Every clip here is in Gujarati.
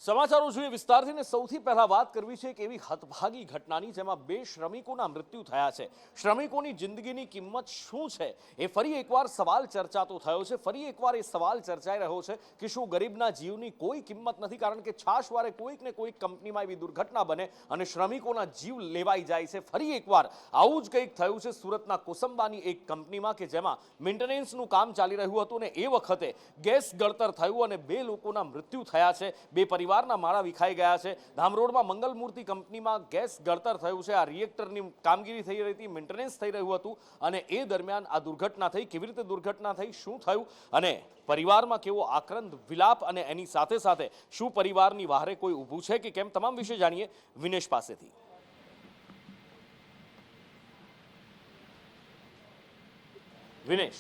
સમાચારો જોઈએ વિસ્તારથી ને સૌથી પહેલા વાત કરવી છે કે એવી હતભાગી ઘટનાની જેમાં બે શ્રમિકોના મૃત્યુ થયા છે। શ્રમિકોની જિંદગીની કિંમત શું છે એ ફરી એકવાર સવાલ ચર્ચાતો થયો છે। ફરી એકવાર એ સવાલ ચર્ચાઈ રહ્યો છે કે શું ગરીબના જીવની કોઈ કિંમત નથી, કારણ કે છાશવારે કોઈક ને કોઈક કંપનીમાં એવી દુર્ઘટના બને અને શ્રમિકોના જીવ લેવાઈ જાય છે। ફરી એકવાર આવું જ કંઈક થયું છે સુરતના કોસંબાની એક કંપનીમાં કે જેમાં મેન્ટેનન્સનું કામ ચાલી રહ્યું હતું ને એ વખતે ગેસ ગળતર થયું અને બે લોકોના મૃત્યુ થયા છે। બે પરિવારના માળા વિખાઈ ગયા છે। ધામરોડમાં મંગલમૂર્તિ કંપનીમાં ગેસ ગળતર થયું છે। આ રિએક્ટરની કામગીરી થઈ રહી હતી, મેન્ટેનન્સ થઈ રહ્યું હતું અને એ દરમિયાન આ દુર્ઘટના થઈ। કેવી રીતે દુર્ઘટના થઈ, શું થયું અને પરિવારમાં કેવો આક્રંદ વિલાપ અને એની સાથે સાથે શું પરિવારની વહારે કોઈ ઊભું છે કે કેમ, તમામ વિશે જાણીએ વિનેશ પાસેથી। વિનેશ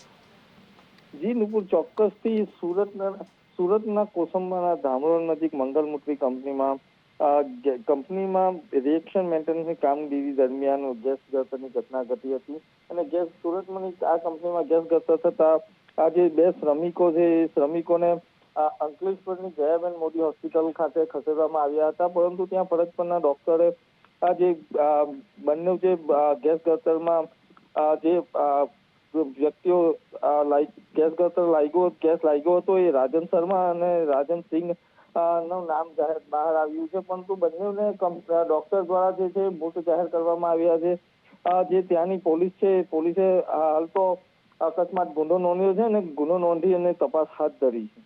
જી નુપુર, ચોક્કસથી સુરતના કોસંબાના ધામરોડ નજીક મંગલમૂર્તિ કંપનીમાં રિએક્શન મેન્ટેનન્સની કામગીરી દરમિયાન ગેસ ગળતરની ઘટના ઘટી હતી અને સુરતની આ કંપનીમાં ગેસ ગળતર થતા આ જે બે શ્રમિકો છે એ શ્રમિકોને અંકલેશ્વરની જયાબેન મોદી હોસ્પિટલ ખાતે ખસેડવામાં આવ્યા હતા, પરંતુ ત્યાં ફરજ પરના ડોક્ટરે આ જે બંને જે ગેસ ગળતરમાં જે વ્યક્તિઓ ગેસ ગળતર લાગ્યો હતો એ રાજન શર્મા અને રાજન સિંહ નું નામ બહાર આવ્યું છે, પરંતુ બંનેને ડોક્ટર દ્વારા જે છે મૃત જાહેર કરવામાં આવ્યા છે। જે ત્યાંની પોલીસ છે, પોલીસે હાલ તો અકસ્માત ગુનો નોંધ્યો છે અને ગુનો નોંધી અને તપાસ હાથ ધરી છે।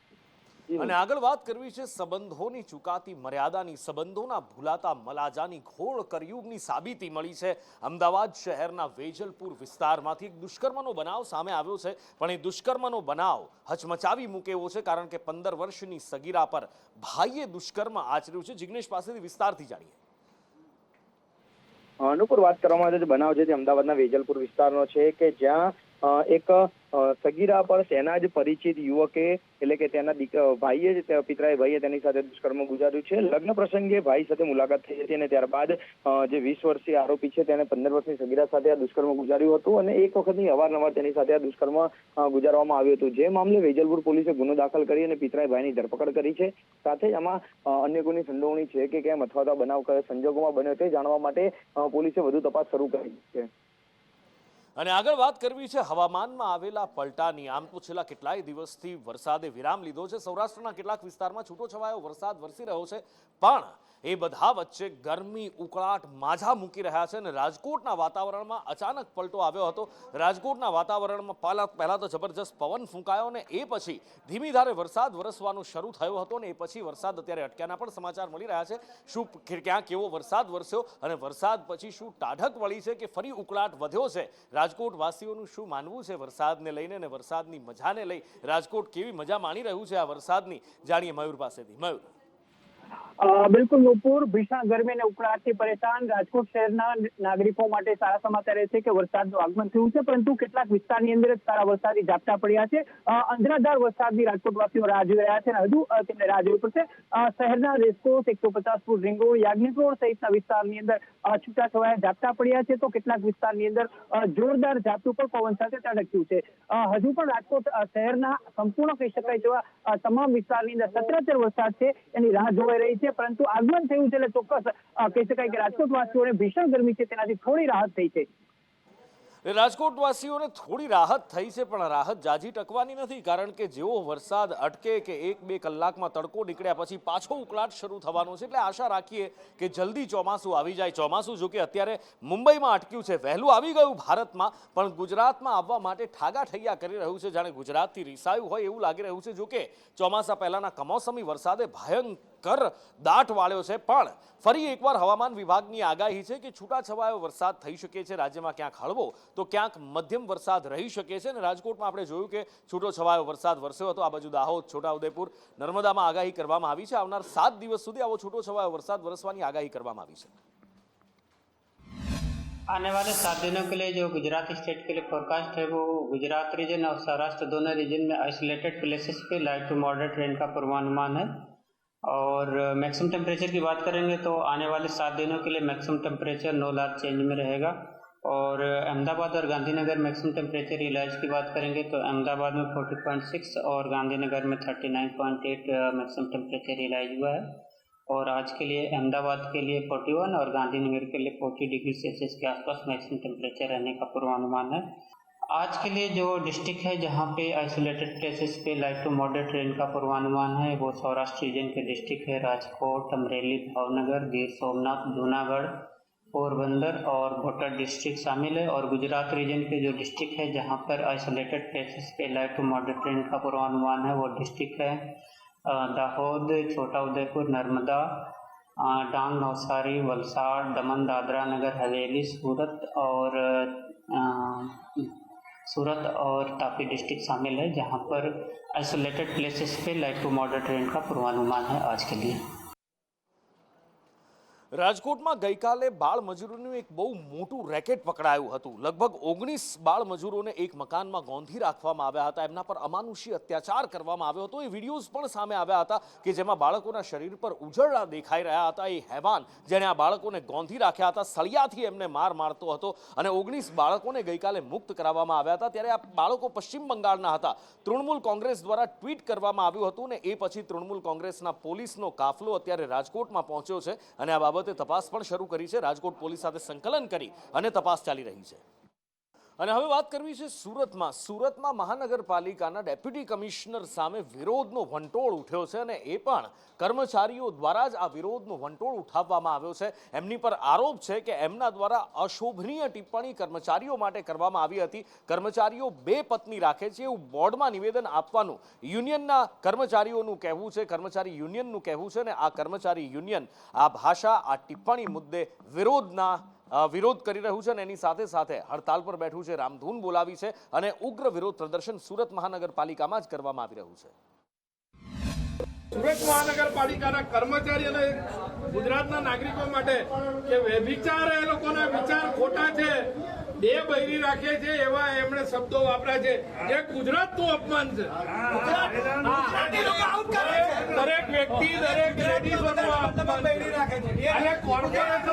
અને આગળ વાત કરવી છે સંબંધોની ચુકાતી મર્યાદાની, સંબંધોના ભૂલાતા મલાજાની ઘોર કળયુગની સાબિતી મળી છે। અમદાવાદ શહેરના વેજલપુર વિસ્તારમાંથી એક દુષ્કર્મનો બનાવ સામે આવ્યો છે, પણ એ દુષ્કર્મનો બનાવ હચમચાવી મૂકે એવો છે, કારણ કે 15 વર્ષની સગીરા પર ભાઈએ દુષ્કર્મ આચર્યું છે। જિગ્નેશ પાસેથી વિસ્તારથી જાણીએ। અનુપુર, વાત કરવામાં આવે છે બનાવ છે તે અમદાવાદના વેજલપુર વિસ્તારનો છે કે જ્યાં એક સગીરા પર તેના જ પરિચિત યુવકે એટલે કે તેના પિતરાઈ ભાઈએ તેની સાથે દુષ્કર્મ ગુજાર્યું છે। લગ્ન પ્રસંગે ભાઈ સાથે મુલાકાત થઈ હતી અને ત્યારબાદ જે 20 વર્ષીય આરોપી છે તેને 15 વર્ષની સગીરા સાથે આ દુષ્કર્મ ગુજાર્યું હતું અને એક વખતની અવારનવાર તેની સાથે આ દુષ્કર્મ ગુજારવામાં આવ્યું હતું। જે મામલે વેજલપુર પોલીસે ગુનો દાખલ કરી અને પિતરાઈ ભાઈની ધરપકડ કરી છે। સાથે જ આમાં અન્ય કોઈની સંડોવણી છે કે કેમ અથવા તો બનાવ કયા સંજોગોમાં બન્યો તે જાણવા માટે પોલીસે વધુ તપાસ શરૂ કરી છે। અને આગળ વાત કરવી છે હવામાનમાં આવેલા પલટાની। આમ તો છેલ્લા કેટલાય દિવસથી વરસાદે વિરામ લીધો છે। સૌરાષ્ટ્રના કેટલાક વિસ્તારમાં છૂટો છવાયો વરસાદ વરસી રહ્યો છે, પણ એ બધા વચ્ચે ગરમી ઉકળાટ માઝા મૂકી રહ્યા છે અને રાજકોટના વાતાવરણમાં અચાનક પલટો આવ્યો હતો। રાજકોટના વાતાવરણમાં પહેલા તો જબરજસ્ત પવન ફૂંકાયો અને એ પછી ધીમી ધારે વરસાદ વરસવાનો શરૂ થયો હતો અને એ પછી વરસાદ અત્યારે અટક્યાના પણ સમાચાર મળી રહ્યા છે। શું ક્યાં કેવો વરસાદ વરસ્યો અને વરસાદ પછી શું ટાઢક વળી છે કે ફરી ઉકળાટ વધ્યો છે? રાજકોટ વાસીઓનું શું માનવું છે વરસાદને લઈને અને વરસાદની મજાને લઈ? રાજકોટ કેવી મજા માણી રહ્યું છે આ વરસાદની, જાણીએ મયુર પાસેથી। મયુર। બિલકુલ નુપુર, ભીષણ ગરમી અને ઉકળાટથી પરેશાન રાજકોટ શહેરના નાગરિકો માટે સારા સમાચાર એ છે કે વરસાદનું આગમન થયું છે, પરંતુ કેટલાક વિસ્તારની અંદર સારા વરસાદી ઝાપટા પડ્યા છે। અંધરાધાર વરસાદની રાજકોટવાસીઓ રાહ જોઈ રહ્યા છે અને હજુ તેમને રાહ જોવી પડશે। શહેરના racecourse, 150 foot ring road, Yagnik road સહિતના વિસ્તારની અંદર છૂટાછવાયા ઝાપટા પડ્યા છે, તો કેટલાક વિસ્તારની અંદર જોરદાર ઝાપટું પણ પવન સાથે ત્રાટક્યું છે। હજુ પણ રાજકોટ શહેરના સંપૂર્ણ કહી શકાય તેવા તમામ વિસ્તારની અંદર સતરાચર વરસાદ છે એની રાહ જોવાઈ રહી છે, પરંતુ આગમન થયું છે એટલે ચોક્કસ કહી શકાય કે રાજકોટવાસીઓને ભીષણ ગરમી છે તેનાથી થોડી રાહત થઈ છે। રાજકોટવાસીઓને થોડી રાહત થઈ છે, પણ રાહત જાજી ટકવાની નથી, કારણ કે જેવો વરસાદ અટકે કે 1-2 કલાકમાં તડકો નીકળ્યા પછી પાછો ઉકળાટ શરૂ થવાનો છે। એટલે આશા રાખીએ કે જલ્દી ચોમાસું આવી જાય। ચોમાસું જો કે અત્યારે મુંબઈમાં અટક્યું છે, વહેલું આવી ગયું ભારતમાં, પણ ગુજરાતમાં આવવા માટે ઠાગા ઠૈયા કરી રહ્યું છે, જાણે ગુજરાતથી રીસાયું હોય એવું લાગી રહ્યું છે। જો કે ચોમાસા પહેલાના કમોસમી વરસાદે ભયંકર દાટ વાળ્યો છે, પણ ફરી એકવાર હવામાન વિભાગની આગાહી છે કે છૂટાછવાયો વરસાદ થઈ શકે છે। રાજ્યમાં ક્યાંક હળવો તો ક્યાંક મધ્યમ વરસાદ રહી શકે છે અને રાજકોટમાં આપણે જોયું કે છૂટો છવાયો વરસાદ વરસ્યો હતો। આ બાજુ દાહોદ, છોટાઉદેપુર, નર્મદામાં આગાહી કરવામાં આવી છે। આવનાર 7 દિવસ સુધી આવો છૂટો છવાયો વરસાદ વરસવાની આગાહી કરવામાં આવી છે। आने वाले 7 दिनों के लिए जो गुजरात स्टेट के लिए फोरकास्ट है वो गुजरात रीजन और सौराष्ट्र दोनों रीजन में आइसोलेटेड प्लेसेस पे लाइट टू मॉडरेट रेन का पूर्वानुमान है। और मैक्सिमम टेम्परेचर की बात करेंगे तो आने वाले 7 दिनों के लिए maximum temperature no large change में रहेगा। और अहमदाबाद और गांधीनगर मैक्सिमम टेम्परेचर रियलाइज की बात करेंगे तो अहमदाबाद में 40.6 और गांधीनगर में 39.8 मैक्सिमम टेम्परेचर रियलाइज हुआ है। और आज के लिए अहमदाबाद के लिए 41 और गांधीनगर के लिए 40 डिग्री सेल्सियस के आसपास मैक्सिमम टेम्परेचर रहने का पूर्वानुमान है। आज के लिए जो डिस्ट्रिक्ट है जहाँ पे आइसोलेटेड प्लेसेस पे लाइट टू मॉडरेट रेन का पूर्वानुमान है वो सौराष्ट्र रीजन के डिस्ट्रिक्ट है राजकोट, अमरेली, भावनगर, गिर सोमनाथ, जूनागढ़, पोरबंदर और भोटाड डिस्ट्रिक्ट शामिल है। और गुजरात रीजन के जो डिस्ट्रिक्ट है जहाँ पर आइसोलेटेड प्लेसेस पे लाइट टू मॉडरेट रेन का पूर्वानुमान है वो डिस्ट्रिक्ट है दाहोद, छोटा उदयपुर, नर्मदा, डांग, नवसारी, वलसाड़, दमन, दादरा नगर हवेली, सूरत और तापी डिस्ट्रिक्ट शामिल है जहां पर आइसोलेटेड प्लेसेस पे लाइट टू मॉडरेट रेन का पूर्वानुमान है आज के लिए। રાજકોટમાં ગઈકાલે બાળ મજૂરોનું એક બહુ મોટું રેકેટ પકડાયું હતું. લગભગ 19 બાળ મજૂરોને એક મકાનમાં ગોંધી રાખવામાં આવ્યા હતા. એમના પર અમાનુષી અત્યાચાર કરવામાં આવ્યો હતો. એ વિડીયોઝ પણ સામે આવ્યા હતા કે જેમાં બાળકોના શરીર પર ઉજળા દેખાઈ રહ્યા હતા. એ હેવાન જેણે આ બાળકોને ગોંધી રાખ્યા હતા, સળિયાથી એમને માર મારતો હતો અને 19 બાળકોને ગઈકાલે મુક્ત કરાવવામાં આવ્યા હતા. ત્યારે આ બાળકો પશ્ચિમ બંગાળના હતા. તૃણમૂલ કોંગ્રેસ દ્વારા ટ્વીટ કરવામાં આવ્યું હતું ને એ પછી તૃણમૂલ કોંગ્રેસના પોલીસનો કાફલો અત્યારે રાજકોટમાં પહોંચ્યો છે અને આ બાબતે તપાસ પણ શરૂ કરી છે. રાજકોટ પોલીસ સાથે સંકલન કરી અને તપાસ ચાલી રહી છે. અને હવે વાત કરવી છે સુરતમાં મહાનગરપાલિકાના ડેપ્યુટી કમિશનર સામે વિરોધનો વંટોળ ઉઠ્યો છે અને એ પણ કર્મચારીઓ દ્વારા જ આ વિરોધનો વંટોળ ઉઠાવવામાં આવ્યો છે. એમની પર આરોપ છે કે એમના દ્વારા અશોભનીય ટિપ્પણી કર્મચારીઓ માટે કરવામાં આવી હતી. કર્મચારીઓ 2 પત્ની રાખે છે એવું બોર્ડમાં નિવેદન આપવાનું યુનિયનના કર્મચારીઓનું કહેવું છે, કર્મચારી યુનિયનનું કહેવું છે. અને આ કર્મચારી યુનિયન આ ભાષા, આ ટિપ્પણી મુદ્દે વિરોધ કરી રહ્યું છે અને એની સાથે સાથે હડતાલ પર બેઠું છે, રામધૂન બોલાવી છે અને ઉગ્ર વિરોધ પ્રદર્શન સુરત મહાનગરપાલિકામાં જ કરવામાં આવી રહ્યું છે. સુરત મહાનગરપાલિકાના કર્મચારી અને ગુજરાતના નાગરિકો માટે કે વ્યભિચાર એ લોકોના વિચાર ખોટા છે, 2 બૈરી રાખે છે એવા એમણે શબ્દો વાપર્યા છે જે ગુજરાતનું અપમાન છે. દરેક વ્યક્તિ, દરેક લેડીઝોનું અપમાન છે અને ગુજરાત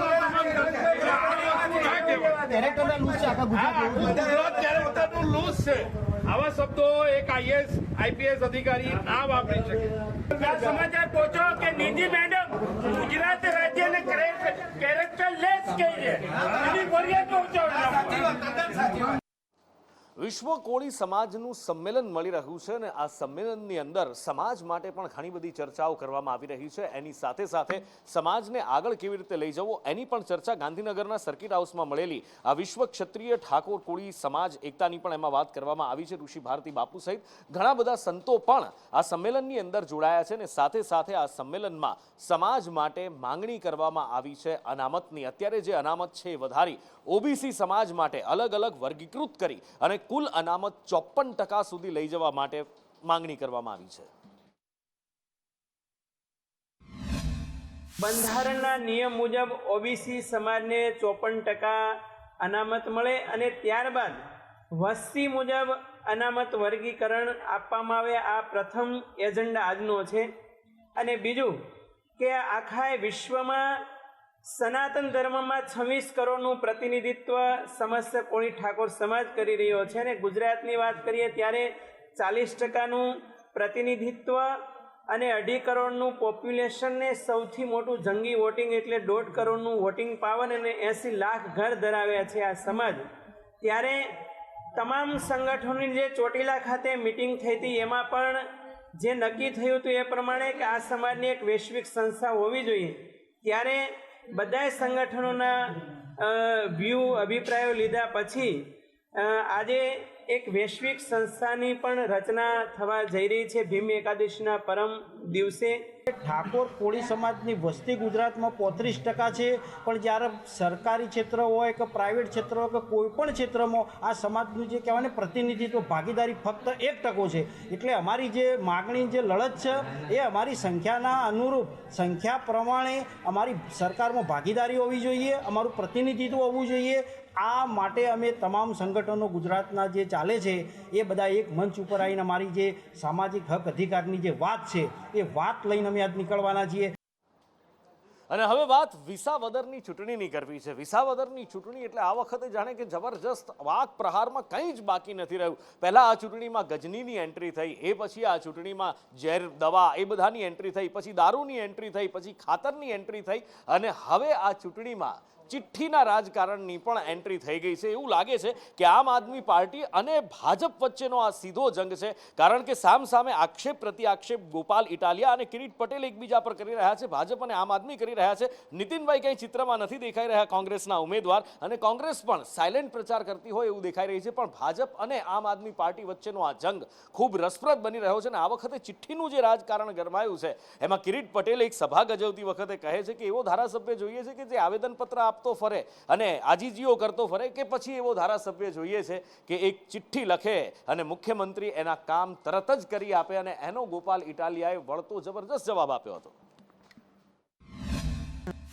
કેરેક્ટરનું લૂઝ છે. આવા શબ્દો એક આઈપીએસ અધિકારી ના વાપરી શકે. સમાચાર પહોંચો કે નિધિ મેડમ ગુજરાત રાજ્યને કેરેક્ટર લેસ કહી છે એની ફરિયાદ પહોંચાડો. વિશ્વ કોળી સમાજનું સંમેલન મળી રહ્યું છે અને આ સંમેલનની અંદર સમાજ માટે પણ ઘણી બધી ચર્ચાઓ કરવામાં આવી રહી છે. એની સાથે સાથે સમાજને આગળ કેવી રીતે લઈ જવો એની પણ ચર્ચા ગાંધીનગરના સર્કિટ હાઉસમાં મળેલી આ વિશ્વ ક્ષત્રિય ઠાકોર કોળી સમાજ એકતાની પણ એમાં વાત કરવામાં આવી છે. ઋષિ ભારતી બાપુ સહિત ઘણા બધા સંતો પણ આ સંમેલનની અંદર જોડાયા છે અને સાથે સાથે આ સંમેલનમાં સમાજ માટે માંગણી કરવામાં આવી છે અનામતની. અત્યારે જે અનામત છે એ વધારી ઓબીસી સમાજ માટે અલગ અલગ વર્ગીકૃત કરી અને કુલ અનામત 54% સુધી લઈ જવા માટે માંગણી કરવામાં આવી છે. બંધારણના નિયમ મુજબ ઓબીસી સમાજને 54% અનામત મળે અને ત્યારબાદ વસ્તી મુજબ અનામત વર્ગીકરણ આપવામાં આવે. આ પ્રથમ એજન્ડા આજનો છે. અને બીજું કે આખા વિશ્વમાં સનાતન ધર્મમાં 26 કરોડનું પ્રતિનિધિત્વ સમસ્ત કોળી ઠાકોર સમાજ કરી રહ્યો છે અને ગુજરાતની વાત કરીએ ત્યારે 40%નું પ્રતિનિધિત્વ અને 2.5 કરોડનું પોપ્યુલેશનને સૌથી મોટું જંગી વોટિંગ એટલે 1.5 કરોડનું વોટિંગ પાવર અને 80 લાખ ઘર ધરાવ્યા છે આ સમાજ. ત્યારે તમામ સંગઠનોની જે ચોટીલા ખાતે મિટિંગ થઈ હતી એમાં પણ જે નક્કી થયું હતું એ પ્રમાણે કે આ સમાજની એક વૈશ્વિક સંસ્થા હોવી જોઈએ. ત્યારે બધા સંગઠનોના અભિપ્રાયો લીધા પછી આજે એક વૈશ્વિક સંસ્થાની પણ રચના થવા જઈ રહી છે ભીમ એકાદશીના પરમ દિવસે. ઠાકોર કોળી સમાજની વસ્તી ગુજરાતમાં 35% છે, પણ જ્યારે સરકારી ક્ષેત્ર હોય કે પ્રાઇવેટ ક્ષેત્ર હોય કે કોઈ પણ ક્ષેત્રમાં આ સમાજનું જે કહેવાય ને પ્રતિનિધિત્વ ભાગીદારી ફક્ત 1% છે. એટલે અમારી જે માગણી, જે લડત છે એ અમારી સંખ્યાના અનુરૂપ સંખ્યા પ્રમાણે અમારી સરકારમાં ભાગીદારી હોવી જોઈએ, અમારું પ્રતિનિધિત્વ હોવું જોઈએ. આ માટે અમે તમામ સંગઠનો ગુજરાતના જે ચાલે છે એ બધા એક મંચ ઉપર આવીને અમારી જે સામાજિક હક અધિકારની જે વાત છે એ વાત લઈને અમે આજ નીકળવાના છીએ. અને હવે વાત વિસાવદરની ચૂંટણીની કરવી છે. વિસાવદરની ચૂંટણી એટલે આ વખતે જાણે કે જબરજસ્ત વાક પ્રહારમાં કંઈ જ બાકી નથી રહ્યું. પહેલા આ ચૂંટણીમાં ગજનીની એન્ટ્રી થઈ, એ પછી આ ચૂંટણીમાં ઝેર, દવા એ બધાની એન્ટ્રી થઈ, પછી દારૂની એન્ટ્રી થઈ, પછી ખાતરની એન્ટ્રી થઈ અને હવે આ ચૂંટણીમાં ચિઠ્ઠીના રાજકારણની પણ એન્ટ્રી થઈ ગઈ છે. એવું લાગે છે કે આમ આદમી પાર્ટી અને ભાજપ વચ્ચેનો આ સીધો જંગ છે, કારણ કે સામસામે આક્ષેપ પ્રતિ આક્ષેપ ગોપાલ ઇટાલિયા અને કિરીટ પટેલ એકબીજા પર કરી રહ્યા છે, ભાજપ અને આમ આદમી કરી રહ્યા છે. નીતિનભાઈ કંઈ ચિત્રમાં નથી દેખાઈ રહ્યા, કોંગ્રેસના ઉમેદવાર, અને કોંગ્રેસ પણ સાયલેન્ટ પ્રચાર કરતી હોય એવું દેખાઈ રહી છે. પણ ભાજપ અને આમ આદમી પાર્ટી વચ્ચેનો આ જંગ ખૂબ રસપ્રદ બની રહ્યો છે અને આ વખતે ચિઠ્ઠીનું જે રાજકારણ ગરમાયું છે એમાં કિરીટ પટેલ એક સભા ગજવતી વખતે કહે છે કે એવો ધારાસભ્ય જોઈએ છે કે જે આવેદનપત્ર આપતો ફરે અને આજીજીઓ કરતો ફરે, કે પછી એવો ધારાસભ્ય જોઈએ છે કે એક ચિઠ્ઠી લખે અને મુખ્યમંત્રી એના કામ તરત જ કરી આપે, અને એનો ગોપાલ ઇટાલિયાએ વળતો જબરજસ્ત જવાબ આપ્યો હતો.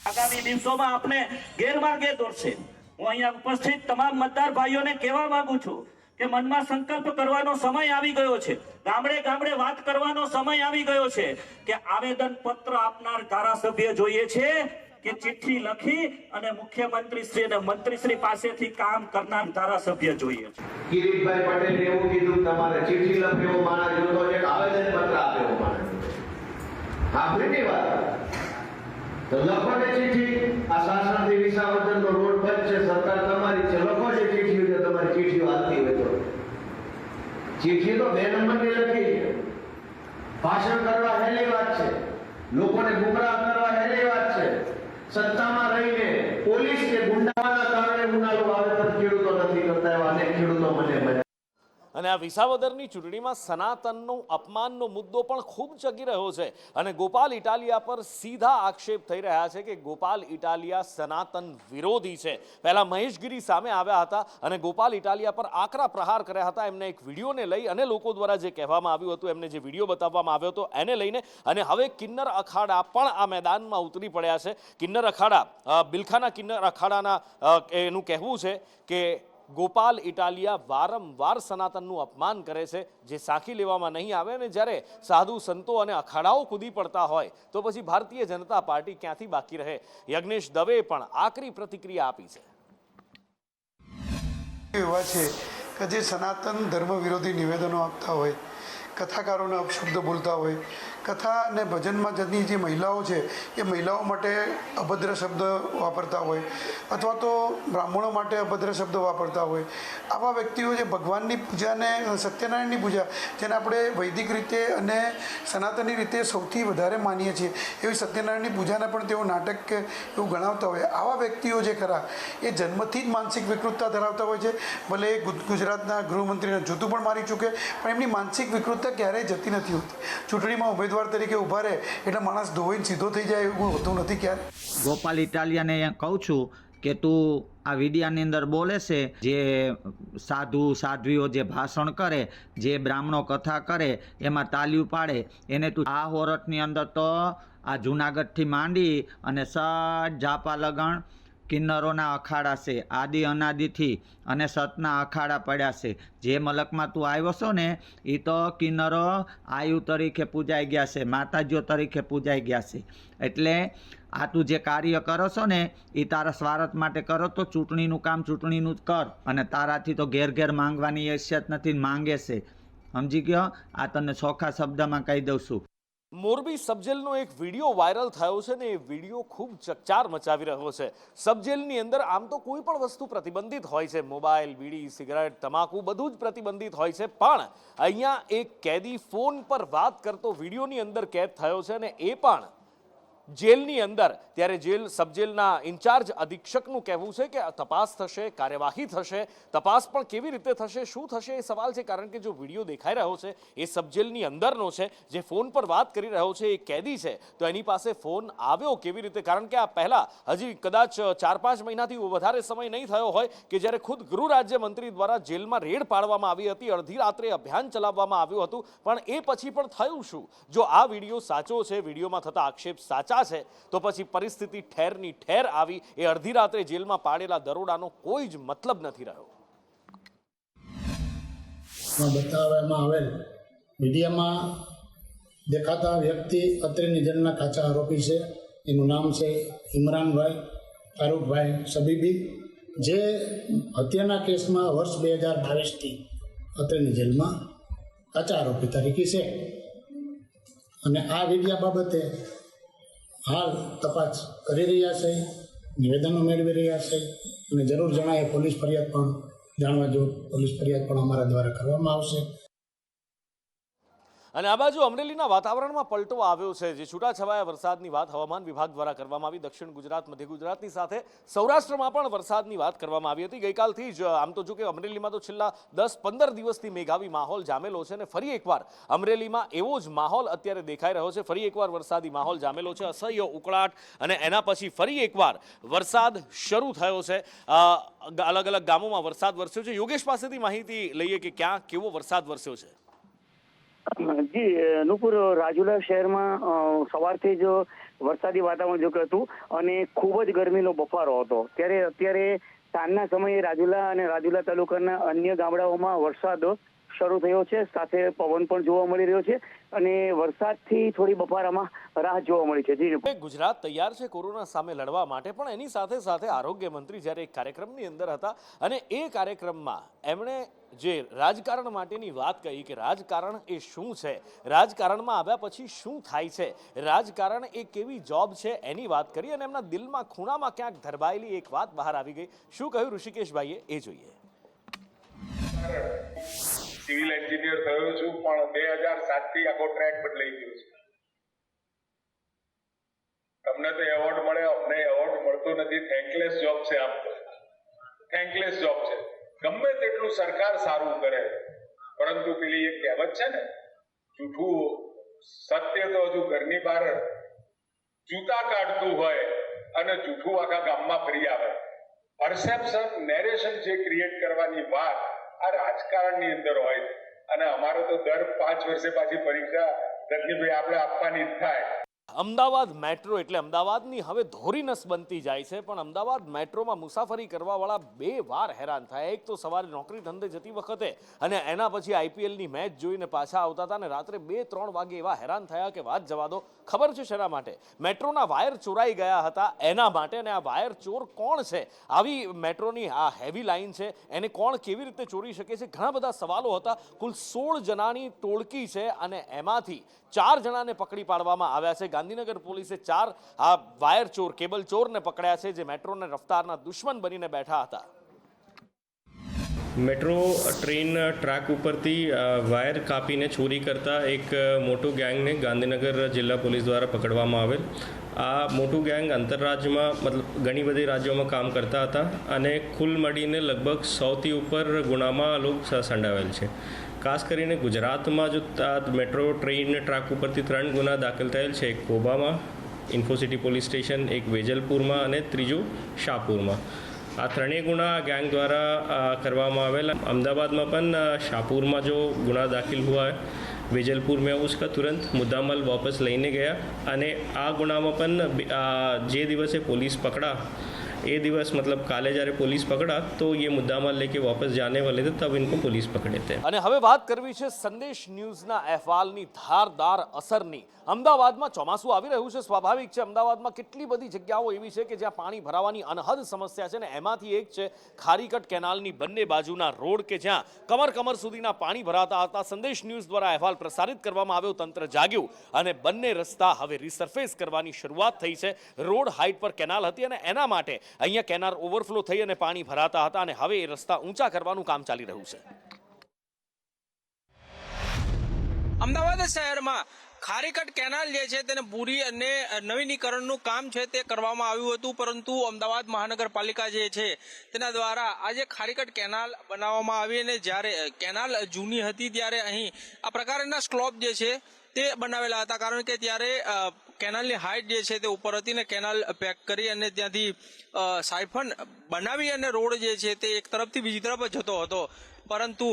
આગામી દિવસોમાં આપણે ગેરમાર્ગે દોરશે. હું અહીંયા ઉપસ્થિત તમામ મતદાર ભાઈઓને કહેવા માંગુ છું કે મનમાં સંકલ્પ કરવાનો સમય આવી ગયો છે, ગામડે ગામડે વાત કરવાનો સમય આવી ગયો છે કે આવેદન પત્ર આપનાર ધારાસભ્ય જોઈએ છે કે ચિઠ્ઠી લખી અને મુખ્યમંત્રી શ્રી અને મંત્રી શ્રી પાસેથી કામ કરનાર ધારાસભ્ય જોઈએ છે. કિરીટભાઈ પટેલે એવું કીધું તમારે ચિઠ્ઠી લખે એવો માણસ જોતો છે, આવેદન પત્ર આપે એવો માણસ. આપણી વાત તો લખો ને ચિઠ્ઠી. આ શાસનથી વિસાવદરનો રોડ બંધ છે, સરકાર તમારી છે, લખો ને ચિઠ્ઠી, તમારી ચિઠ્ઠીઓ હાલતી હોય તો. ચિઠ્ઠી તો 2 નંબરની લખી, ભાષણ કરવા હેલી વાત છે, લોકોને ગુમરાહ કરવા હેલી વાત છે. સત્તામાં રહીને પોલીસ કે ગુંડાઓના કારણે ઉનાળુ વાવેતર ખેડૂતો નથી કરતા એવા અનેક ખેડૂતો મને મળ્યા. અને આ વિસાવદરની ચૂંટણીમાં સનાતનનો અપમાનનો મુદ્દો પણ ખૂબ ચગી રહ્યો છે અને ગોપાલ ઇટાલિયા પર સીધા આક્ષેપ થઈ રહ્યા છે કે ગોપાલ ઇટાલિયા સનાતન વિરોધી છે. પહેલા મહેશગીરી સામે આવ્યા હતા અને ગોપાલ ઇટાલિયા પર આકરા પ્રહાર કર્યા હતા. એમને એક વિડીયોને લઈ અને લોકો દ્વારા જે કહેવામાં આવ્યું હતું, એમને જે વિડીયો બતાવવામાં આવ્યો હતો એને લઈને, અને હવે કિન્નર અખાડા પણ આ મેદાનમાં ઉતરી પડ્યા છે. કિન્નર અખાડા, બિલખાના કિન્નર અખાડાના એનું કહેવું છે કે ગોપાલ ઇટાલિયા વારંવાર સનાતનનું અપમાન કરે છે, જે સાંખી લેવામાં નહીં આવે. અને જ્યારે સાધુ સંતો અને અખાડાઓ કૂદી પડતા હોય તો પછી ભારતીય જનતા પાર્ટી ક્યાંથી બાકી રહે. યજ્ઞેશ દવે પણ આકરી પ્રતિક્રિયા આપી છે. એવા છે કે જે સનાતન ધર્મ વિરોધી નિવેદનો આપતા હોય, કથાકારોને અપશબ્દ બોલતા હોય, કથા અને ભજનમાં જતી જે મહિલાઓ છે એ મહિલાઓ માટે અભદ્ર શબ્દ વાપરતા હોય, અથવા તો બ્રાહ્મણો માટે અભદ્ર શબ્દ વાપરતા હોય, આવા વ્યક્તિઓ જે ભગવાનની પૂજાને, સત્યનારાયણની પૂજા, જેને આપણે વૈદિક રીતે અને સનાતની રીતે સૌથી વધારે માનીએ છીએ, એવી સત્યનારાયણની પૂજાને પણ તેઓ નાટક કે એવું ગણાવતા હોય, આવા વ્યક્તિઓ જે ખરા એ જન્મથી જ માનસિક વિકૃતતા ધરાવતા હોય છે. ભલે ગુજરાતના ગૃહમંત્રીને જૂતું પણ મારી ચૂકે, પણ એમની માનસિક વિકૃતતા ક્યારેય જતી નથી હોતી. ચૂંટણીમાં ઉમેદવાર તરીકે ઊભા રહે એટલે માણસ ધોઈને સીધો થઈ જાય એવું હોતું નથી ક્યારે. ગોપાલ ઇટાલિયાને કહું છું કે તું આ વિડિયાની અંદર બોલે છે, જે સાધુ સાધ્વીઓ જે ભાષણ કરે, જે બ્રાહ્મણો કથા કરે, એમાં તાલીઓ પાડે, એને તું આ હોરઠની અંદર તો આ જૂનાગઢથી માંડી અને સટ જાપા લગણ કિન્નરોના અખાડા છે, આદિ અનાદિથી, અને સતના અખાડા પડ્યા છે. જે મલકમાં તું આવ્યો છો ને એ તો કિન્નરો આયુ તરીકે પૂજાઈ ગયા છે, માતાજીઓ તરીકે પૂજાઈ ગયા છે. એટલે આ તું જે કાર્ય કરો છો ને એ તારા સ્વાર્થ માટે કરો તો ચૂંટણીનું કામ ચૂંટણીનું જ કર, અને તારાથી તો ઘેર ઘેર માંગવાની હેસિયત નથી, માંગે છે. સમજી ગયો? આ તને ચોખ્ખા શબ્દમાં કહી દઉં છું. મોરબી સબજેલનો એક વિડીયો વાયરલ થયો છે ને એ વિડીયો ખૂબ ચકચાર મચાવી રહ્યો છે. સબજેલની અંદર આમ તો કોઈ પણ વસ્તુ પ્રતિબંધિત હોય છે, મોબાઈલ, બીડી, સિગરેટ, તમાકુ બધું જ પ્રતિબંધિત હોય છે, પણ અહીંયા એક કેદી ફોન પર વાત કરતો વિડીયોની અંદર કેદ થયો છે અને એ પણ જેલની અંદર. ત્યારે જેલ સબજેલના ઇન્ચાર્જ અધિક્ષકનું કહેવું છે કે તપાસ થશે, કાર્યવાહી થશે. તપાસ પણ કેવી રીતે થશે, શું થશે એ સવાલ છે, કારણ કે જો વિડીયો દેખાઈ રહ્યો છે એ સબજેલની અંદરનો છે. જે ફોન પર વાત કરી રહ્યો છે એ કેદી છે, તો એની પાસે ફોન આવ્યો કેવી રીતે? કારણ કે આ પહેલા હજી કદાચ 4-5 મહિનાથી વધારે સમય નહીં થયો હોય કે જ્યારે ખુદ ગૃહ રાજ્યમંત્રી દ્વારા જેલમાં રેડ પાડવામાં આવી હતી, અડધી રાત્રે અભિયાન ચલાવવામાં આવ્યું હતું. પણ એ પછી પણ થયું શું? જો આ વિડીયો સાચો છે, વિડીયોમાં થતા આક્ષેપ સાચા છે, તો પછી પરિસ્થિતિ ઠેરની ઠેર આવી. એ અડધી રાત્રે જેલમાં પાડેલા દરોડાનો કોઈ જ મતલબ નથી રહ્યો. બતાવવામાં આવેલ મીડિયામાં દેખાતા વ્યક્તિ અત્રેની જેલના કાચા આરોપી છે. એનું નામ છે ઇમરાનભાઈ ફારૂકભાઈ સબીબી, જે હત્યાના કેસમાં વર્ષ 2022થી અત્રેની જેલમાં કાચા આરોપી તરીકે છે. અને આ વિડિયા બાબતે હાલ તપાસ કરી રહ્યા છે, નિવેદનો મેળવી રહ્યા છે અને જરૂર જણાય પોલીસ ફરિયાદ પણ જાણવા જો પોલીસ ફરિયાદ પણ અમારા દ્વારા કરવામાં આવશે. અને આ બાજુ અમરેલીના વાતાવરણમાં પલટો આવ્યો છે. જે છૂટાછવાયા વરસાદની વાત હવામાન વિભાગ દ્વારા કરવામાં આવી. દક્ષિણ ગુજરાત, મધ્ય ગુજરાતની સાથે સૌરાષ્ટ્રમાં પણ વરસાદની વાત કરવામાં આવી હતી. ગઈકાલથી જ આમ તો જો કે અમરેલીમાં તો છેલ્લા 10-15 દિવસથી મેઘાવી માહોલ જામેલો છે અને ફરી એકવાર અમરેલીમાં એવો જ માહોલ અત્યારે દેખાઈ રહ્યો છે. ફરી એકવાર વરસાદી માહોલ જામેલો છે, અસહ્ય ઉકળાટ, અને એના પછી ફરી એકવાર વરસાદ શરૂ થયો છે. અલગ અલગ ગામોમાં વરસાદ વરસ્યો છે. યોગેશ પાસેથી માહિતી લઈએ કે ક્યાં કેવો વરસાદ વરસ્યો છે. જી નુપુર, રાજુલા શહેરમાં સવારથી જ વરસાદી વાતાવરણ જોકે હતું અને ખૂબ જ ગરમીનો બફારો હતો. ત્યારે અત્યારે સાંજના સમયે રાજુલા અને રાજુલા તાલુકાના અન્ય ગામડાઓમાં વરસાદ શરૂ થયો છે. સાથે પવન પણ જોવા મળી રહ્યો છે અને વરસાદથી થોડી બફારામાં રાહત જોવા મળી છે. જી, ગુજરાત તૈયાર છે કોરોના સામે લડવા માટે, પણ એની સાથે સાથે આરોગ્ય મંત્રી જ્યારે એક કાર્યક્રમની અંદર હતા અને એ કાર્યક્રમમાં એમણે જે રાજકારણ માટેની વાત કહી કે રાજકારણ એ શું છે, રાજકારણમાં આવ્યા પછી શું થાય છે, રાજકારણ એ કેવી જોબ છે એની વાત કરી અને એમના દિલમાં ખૂણામાં ક્યાંક ધરબાયેલી એક વાત બહાર આવી ગઈ. શું કહ્યું ઋષિકેશભાઈએ એ જોઈએ. સિવિલ એન્જિનિયર થયો છું, પણ 2007થી આખો ટ્રેક બદલાઈ ગયો છે. તમને તો એવોર્ડ મળે, અમને એવોર્ડ મળતો નથી. થેન્કલેસ જોબ છે. આમ તો થેન્કલેસ જોબ છે. ગમે તેટલું સરકાર સારું કરે, પરંતુ પેલી એક કહેવત છે ને, જૂઠું સત્ય તો હજુ ઘરની બહાર જૂતા કાઢતું હોય અને જૂઠું આખા ગામમાં ફરી આવે. પરસેપ્શન, નેરેશન જે ક્રિએટ કરવાની વાત આ રાજકારણની અંદર હોય છે. અને અમારે તો દર 5 વર્ષે પાછી પરીક્ષા દર્શનભાઈ આપણે આપવાની જ થાય. અમદાવાદ મેટ્રો એટલે અમદાવાદની હવે ધોરીનસ બનતી જાય છે, પણ અમદાવાદ મેટ્રોમાં મુસાફરી કરવાવાળા 2 વાર હેરાન થાય. એક તો સવારે નોકરી ધંધે જતી વખતે અને એના પછી આઈપીએલની મેચ જોઈને પાછા આવતા હતા અને રાત્રે 2-3 વાગે એવા હેરાન થયા કે વાત જવા દો. ખબર છે શેના માટે? મેટ્રોના વાયર ચોરાઈ ગયા હતા એના માટે. અને આ વાયર ચોર કોણ છે? આવી મેટ્રોની આ હેવી લાઇન છે, એને કોણ કેવી રીતે ચોરી શકે છે? ઘણા બધા સવાલો હતા. કુલ 16 જણાની ટોળકી છે અને એમાંથી 4 જણાને પકડી પાડવામાં આવ્યા છે. ગાંધીનગર પોલીસે 4 આ વાયર ચોર, કેબલ ચોરને પકડ્યા છે, જે મેટ્રોને રફતારના દુશ્મન બનીને બેઠા હતા. મેટ્રો ટ્રેન ટ્રેક ઉપરથી વાયર કાપીને ચોરી કરતા એક મોટું ગેંગને ગાંધીનગર જિલ્લા પોલીસ દ્વારા પકડવામાં આવેલ. આ મોટું ગેંગ આંતરરાજ્યમાં મતલબ ઘણી બધી રાજ્યોમાં કામ કરતા હતા અને કુલ મળીને લગભગ 100થી ઉપર ગુનામાં લોકો સંડોવાયેલ છે. ખાસ કરીને ગુજરાતમાં જો મેટ્રો ટ્રેન ટ્રેક ઉપરથી 3 ગુના દાખલ થયેલ છે. એક કોબામાં, ઇન્ફોસિટી પોલીસ સ્ટેશન, એક વેજલપુરમાં અને ત્રીજું શાહપુરમાં. આ 3 ગુના ગેંગ દ્વારા કરવામાં આવેલા. અમદાવાદમાં પણ શાહपुરમાં जो गुना दाखिल हुआ है, वेजलपुर में उसका तुरंत मुद्दामाल वापस लेने गया અને આ ગુનામાં પણ જે દિવસે પોલીસ પકડા એ દિવસ मतलब काले જ્યારે પોલીસ પકડા તો ये मुद्दामाल लेके वापस जाने वाले थे, तब इनको पुलिस पकड़े थे. અને હવે વાત કરવી છે સંદેશ ન્યૂઝના અહેવાલની ધારદાર અસરની. અમદાવાદમાં ચોમાસું આવી રહ્યું છે, સ્વાભાવિક છે. અમદાવાદમાં કેટલી બધી જગ્યાઓ એવી છે કે જ્યાં પાણી ભરાવાની અનહદ સમસ્યા છે ને એમાંથી એક છે ખારીકટ કેનાલની બંને બાજુના રોડ કે જ્યાં કમર સુધીના પાણી ભરાતા હતા. સંદેશ ન્યૂઝ દ્વારા અહેવાલ પ્રસારિત કરવામાં આવ્યો. તંત્ર જાગ્યું અને બંને રસ્તા હવે રિસર્ફેસ કરવાની શરૂઆત થઈ છે. રોડ હાઈટ પર કેનાલ હતી અને એના માટે અહીંયા કેનાલ ઓવરફ્લો થઈ અને પાણી ભરાતા હતા અને હવે એ રસ્તા ઊંચા કરવાનું કામ ચાલી રહ્યું છે. અમદાવાદ શહેરમાં ખારીકટ કેનાલ જે છે તેને પૂરી અને નવીનીકરણનું કામ છે તે કરવામાં આવ્યું હતું, પરંતુ અમદાવાદ મહાનગરપાલિકા જે છે તેના દ્વારા આજે ખારીકટ કેનાલ બનાવવામાં આવી અને જ્યારે કેનાલ જૂની હતી ત્યારે અહીં આ પ્રકારના સ્લોપ જે છે તે બનાવેલા હતા, કારણ કે ત્યારે કેનાલની હાઇટ જે છે તે ઉપર હતી ને કેનાલ પેક કરી અને ત્યાંથી સાયફન બનાવી અને રોડ જે છે તે એક તરફથી બીજી તરફ જતો હતો. પરંતુ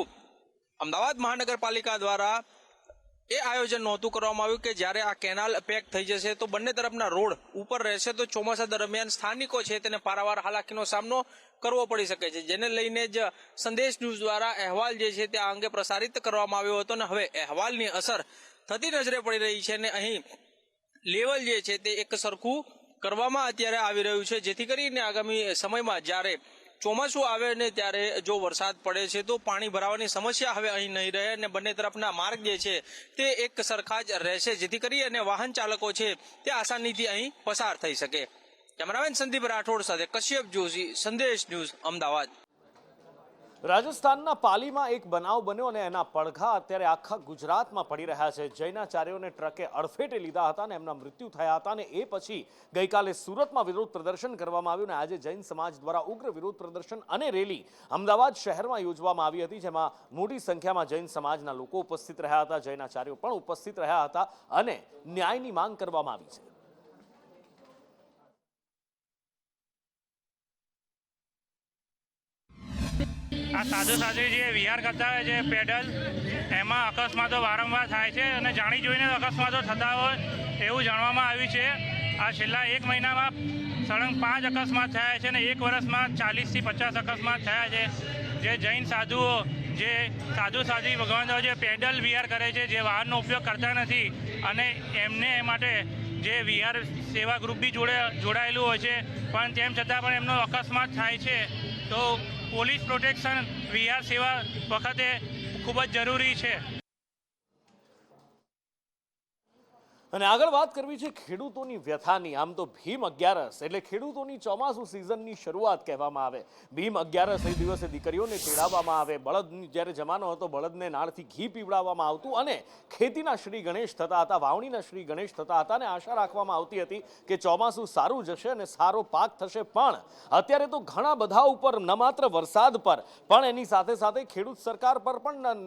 અમદાવાદ મહાનગરપાલિકા દ્વારા એ આયોજન નહોતું કરવામાં આવ્યું કે જ્યારે આ કેનાલ પેક થઈ જશે તો બંને તરફના રોડ ઉપર રહેશે તો ચોમાસા દરમિયાન સ્થાનિકો છે તેને પારાવાર હાલાકીનો સામનો કરવો પડી શકે છે, જેને લઈને જ સંદેશ ન્યૂઝ દ્વારા અહેવાલ જે છે તે આ અંગે પ્રસારિત કરવામાં આવ્યો હતો. અને હવે અહેવાલની અસર થતી નજરે પડી રહી છે અને અહીં લેવલ જે છે તે એક સરખું કરવામાં અત્યારે આવી રહ્યું છે, જેથી કરીને આગામી સમયમાં જ્યારે ચોમાસું આવે ને ત્યારે જો વરસાદ પડે છે તો પાણી ભરાવાની સમસ્યા હવે અહીં નહીં રહે અને બંને તરફના માર્ગ જે છે તે એક સરખા જ રહેશે, જેથી કરી અને વાહન ચાલકો છે તે આસાનીથી અહીં પસાર થઈ શકે. કેમેરામેન સંદીપ રાઠોડ સાથે કશ્યપ જોશી, સંદેશ ન્યૂઝ, અમદાવાદ. રાજસ્થાનના પાલીમાં એક બનાવ બન્યો અને એના પડઘા અત્યારે આખા ગુજરાતમાં પડી રહ્યા છે. જૈનાચાર્યોને ટ્રકે અડફેટે લીધા હતા અને એમના મૃત્યુ થયા હતા અને એ પછી ગઈકાલે સુરતમાં વિરોધ પ્રદર્શન કરવામાં આવ્યું અને આજે જૈન સમાજ દ્વારા ઉગ્ર વિરોધ પ્રદર્શન અને રેલી અમદાવાદ શહેરમાં યોજવામાં આવી હતી, જેમાં મોટી સંખ્યામાં જૈન સમાજના લોકો ઉપસ્થિત રહ્યા હતા. જૈનાચાર્યો પણ ઉપસ્થિત રહ્યા હતા અને ન્યાયની માંગ કરવામાં આવી છે. આ સાધુ સાધ્વી જે વિહાર કરતા હોય છે પેડલ, એમાં અકસ્માતો વારંવાર થાય છે અને જાણી જોઈને અકસ્માતો થતા હોય એવું જાણવામાં આવ્યું છે. આ છેલ્લા 1 મહિનામાં સળંગ 5 અકસ્માત થયા છે અને 1 વર્ષમાં 40 થી 50 અકસ્માત થયા છે. જે જૈન સાધુઓ, જે સાધુ સાધ્વી ભગવાનો જે પેડલ વિહાર કરે છે, જે વાહનનો ઉપયોગ કરતા નથી અને એમને એ માટે જે વિહાર સેવા ગ્રુપ બી જોડાયેલું હોય છે, પણ તેમ છતાં પણ એમનો અકસ્માત થાય છે, તો પોલીસ પ્રોટેક્શન વિહાર સેવા વખતે ખૂબ જ જરૂરી છે. અને આગળ વાત કરવી છે ખેડૂતોની વ્યથાની. આમ તો ભીમ 11 એટલે ખેડૂતોની ચોમાસુ સિઝનની શરૂઆત કહેવામાં આવે. ભીમ 11 એ દિવસે દીકરીઓને તેડાવવામાં આવે. બળદની જ્યારે જમાનો હતો, બળદને નાળથી ઘી પીવડાવવામાં આવતું અને ખેતીના શ્રી ગણેશ થતા હતા, વાવણીના શ્રી ગણેશ થતા હતા અને આશા રાખવામાં આવતી હતી કે ચોમાસું સારું જશે અને સારો પાક થશે. પણ અત્યારે તો ઘણા બધા ઉપર ન માત્ર વરસાદ પર પણ એની સાથે સાથે ખેડૂત સરકાર પર પણ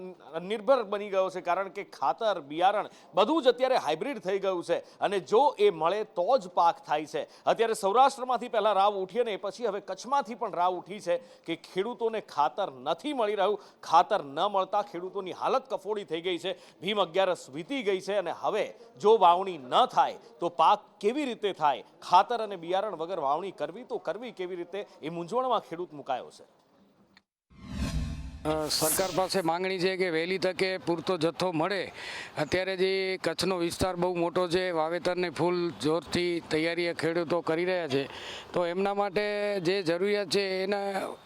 નિર્ભર બની ગયો છે, કારણ કે ખાતર, બિયારણ બધું જ અત્યારે હાઇબ્રિડ થઈ ગયું છે અને જો એ મળે તો જ પાક થાય છે. અત્યારે સૌરાષ્ટ્રમાંથી પહેલા રાવ ઉઠી અને પછી હવે કચ્છમાંથી પણ રાવ ઉઠી છે કે ખેડૂતોને ખાતર નથી મળી રહ્યું. ખાતર ન મળતા ખેડૂતોની હાલત કફોડી થઈ ગઈ છે. ભીમ 11 વીતી ગઈ છે અને હવે જો વાવણી ન થાય તો પાક કેવી રીતે થાય? ખાતર અને બિયારણ વગર વાવણી કરવી તો કરવી કેવી રીતે, એ મૂંઝવણમાં ખેડૂત મુકાયો છે. સરકાર પાસે માંગણી છે કે વહેલી તકે પૂરતો જથ્થો મળે. અત્યારે જે કચ્છનો વિસ્તાર બહુ મોટો છે, વાવેતરની ફૂલ જોરથી તૈયારી ખેડૂતો કરી રહ્યા છે, તો એમના માટે જે જરૂરિયાત છે એના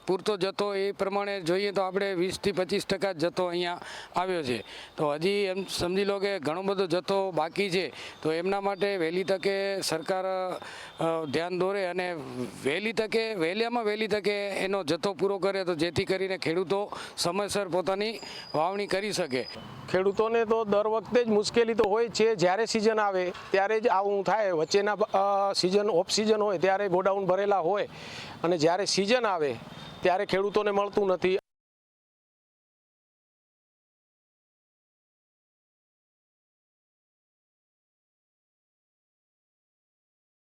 પૂરતો જથ્થો એ પ્રમાણે જોઈએ તો આપણે 20 થી 25% જથ્થો અહીંયા આવ્યો છે. તો હજી એમ સમજી લો કે ઘણો બધો જથ્થો બાકી છે. તો એમના માટે વહેલી તકે સરકાર ધ્યાન દોરે અને વહેલામાં વહેલી તકે એનો જથ્થો પૂરો કરે, તો જેથી કરીને ખેડૂતો સમયસર પોતાની વાવણી કરી શકે. ખેડૂતોને તો દર વખતે જ મુશ્કેલી તો હોય છે. જ્યારે સિઝન આવે ત્યારે જ આવું થાય. વચ્ચેના સિઝન ઓફ સિઝન હોય ત્યારે ગોડાઉન ભરેલા હોય અને જ્યારે સિઝન આવે ત્યારે ખેડૂતોને મળતું નથી.